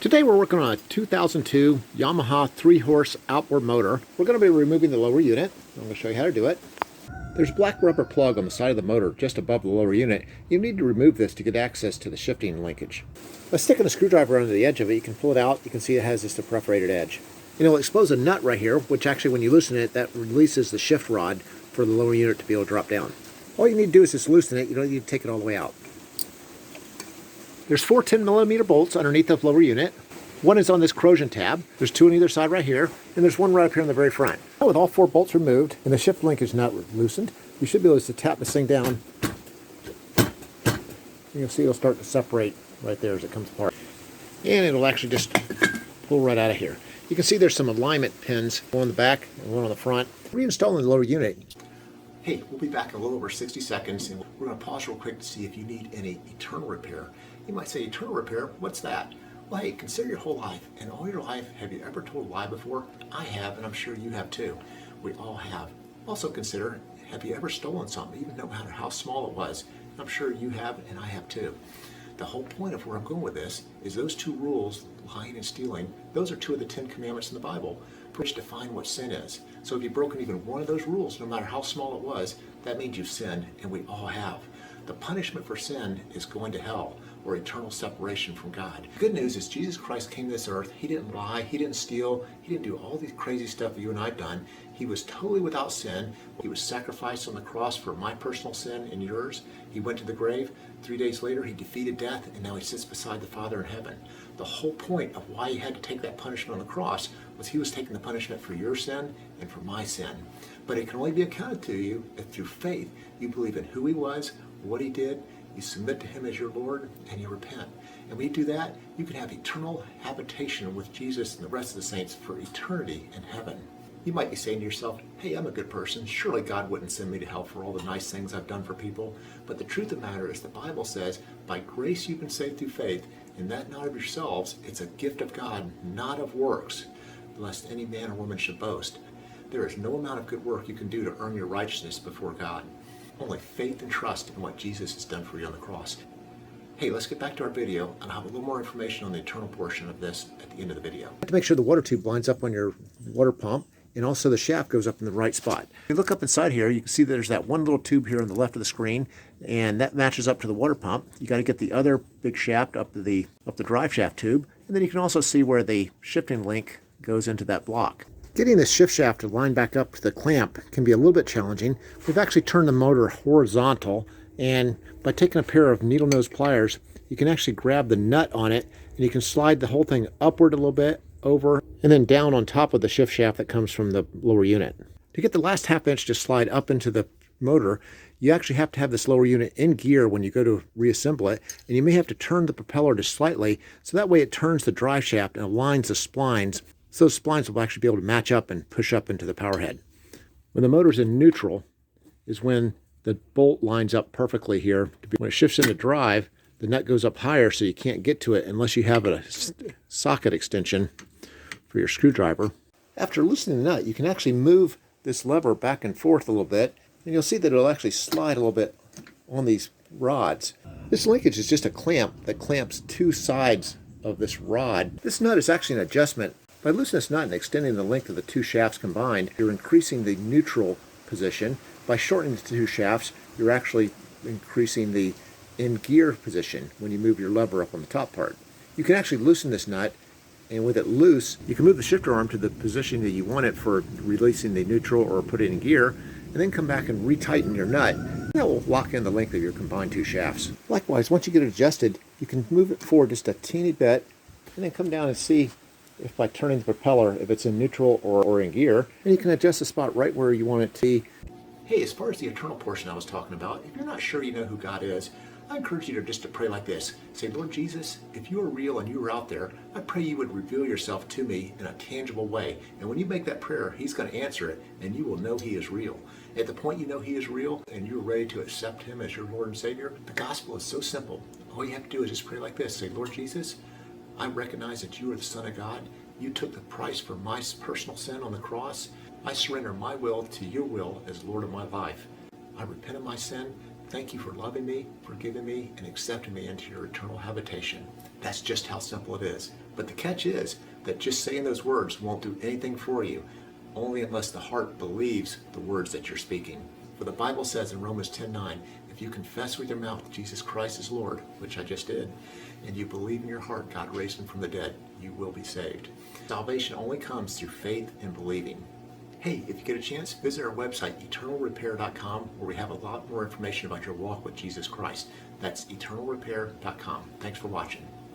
Today we're working on a 2002 Yamaha 3-horse outboard motor. We're going to be removing the lower unit. I'm going to show you how to do it. There's a black rubber plug on the side of the motor just above the lower unit. You need to remove this to get access to the shifting linkage. By sticking a screwdriver under the edge of it, you can pull it out. You can see it has this perforated edge. It'll expose a nut right here, which actually when you loosen it, that releases the shift rod for the lower unit to be able to drop down. All you need to do is just loosen it. You don't need to take it all the way out. There's 4 10mm bolts underneath the lower unit. One is on this corrosion tab. There's 2 on either side right here, and there's one right up here in the very front. Now with all 4 bolts removed and the shift linkage nut loosened, you should be able to tap this thing down. You'll see it'll start to separate right there as it comes apart. And it'll actually just pull right out of here. You can see there's some alignment pins, one on the back and one on the front. Reinstalling the lower unit. Hey, we'll be back in a little over 60 seconds, and we're going to pause real quick to see if you need any eternal repair. You might say, eternal repair? What's that? Well, hey, consider your whole life. In all your life, have you ever told a lie before? I have, and I'm sure you have too. We all have. Also consider, have you ever stolen something, even no matter how small it was? I'm sure you have, and I have too. The whole point of where I'm going with this is those 2 rules, lying and stealing, those are 2 of the 10 commandments in the Bible, which define what sin is. So if you've broken even one of those rules, no matter how small it was, that means you've sinned, and we all have. The punishment for sin is going to hell, or eternal separation from God. The good news is Jesus Christ came to this earth. He didn't lie, he didn't steal, he didn't do all these crazy stuff you and I've done. He was totally without sin. He was sacrificed on the cross for my personal sin and yours. He went to the grave. 3 days later, he defeated death, and now he sits beside the Father in heaven. The whole point of why he had to take that punishment on the cross was he was taking the punishment for your sin and for my sin. But it can only be accounted to you if through faith you believe in who he was, what he did, you submit to him as your Lord, and you repent. And when you do that, you can have eternal habitation with Jesus and the rest of the saints for eternity in heaven. You might be saying to yourself, hey, I'm a good person. Surely God wouldn't send me to hell for all the nice things I've done for people. But the truth of the matter is the Bible says, by grace you've been saved through faith, and that not of yourselves. It's a gift of God, not of works, lest any man or woman should boast. There is no amount of good work you can do to earn your righteousness before God. Only faith and trust in what Jesus has done for you on the cross. Hey, let's get back to our video, and I'll have a little more information on the eternal portion of this at the end of the video. To make sure the water tube lines up on your water pump, and also the shaft goes up in the right spot. If you look up inside here, you can see there's that one little tube here on the left of the screen, and that matches up to the water pump. You got to get the other big shaft up the drive shaft tube, and then you can also see where the shifting link goes into that block. Getting the shift shaft to line back up to the clamp can be a little bit challenging. We've actually turned the motor horizontal, and by taking a pair of needle nose pliers, you can actually grab the nut on it, and you can slide the whole thing upward a little bit, over, and then down on top of the shift shaft that comes from the lower unit. To get the last ½ inch to slide up into the motor, you actually have to have this lower unit in gear when you go to reassemble it, and you may have to turn the propeller just slightly, so that way it turns the drive shaft and aligns the splines, so those splines will actually be able to match up and push up into the power head. When the motor's in neutral is when the bolt lines up perfectly here. When it shifts into drive, the nut goes up higher so you can't get to it unless you have a socket extension for your screwdriver. After loosening the nut, you can actually move this lever back and forth a little bit, and you'll see that it'll actually slide a little bit on these rods. This linkage is just a clamp that clamps 2 sides of this rod. This nut is actually an adjustment. By loosening this nut and extending the length of the 2 shafts combined, you're increasing the neutral position. By shortening the 2 shafts, you're actually increasing the in gear position when you move your lever up on the top part. You can actually loosen this nut, and with it loose, you can move the shifter arm to the position that you want it for releasing the neutral or put it in gear, and then come back and retighten your nut. That will lock in the length of your combined 2 shafts. Likewise, once you get it adjusted, you can move it forward just a teeny bit, and then come down and see if by turning the propeller, if it's in neutral or in gear, and you can adjust the spot right where you want it to be. Hey, as far as the eternal portion I was talking about, if you're not sure you know who God is, I encourage you to pray like this. Say, Lord Jesus, if you are real and you are out there, I pray you would reveal yourself to me in a tangible way. And when you make that prayer, he's going to answer it, and you will know he is real. At the point you know he is real and you're ready to accept him as your Lord and Savior, the gospel is so simple. All you have to do is just pray like this. Say, Lord Jesus, I recognize that you are the Son of God. You took the price for my personal sin on the cross. I surrender my will to your will as Lord of my life. I repent of my sin. Thank you for loving me, forgiving me, and accepting me into your eternal habitation. That's just how simple it is. But the catch is that just saying those words won't do anything for you, only unless the heart believes the words that you're speaking. For the Bible says in Romans 10:9, if you confess with your mouth Jesus Christ is Lord, which I just did, and you believe in your heart God raised him from the dead, you will be saved. Salvation only comes through faith and believing. Hey, if you get a chance, visit our website, eternalrepair.com, where we have a lot more information about your walk with Jesus Christ. That's eternalrepair.com. Thanks for watching.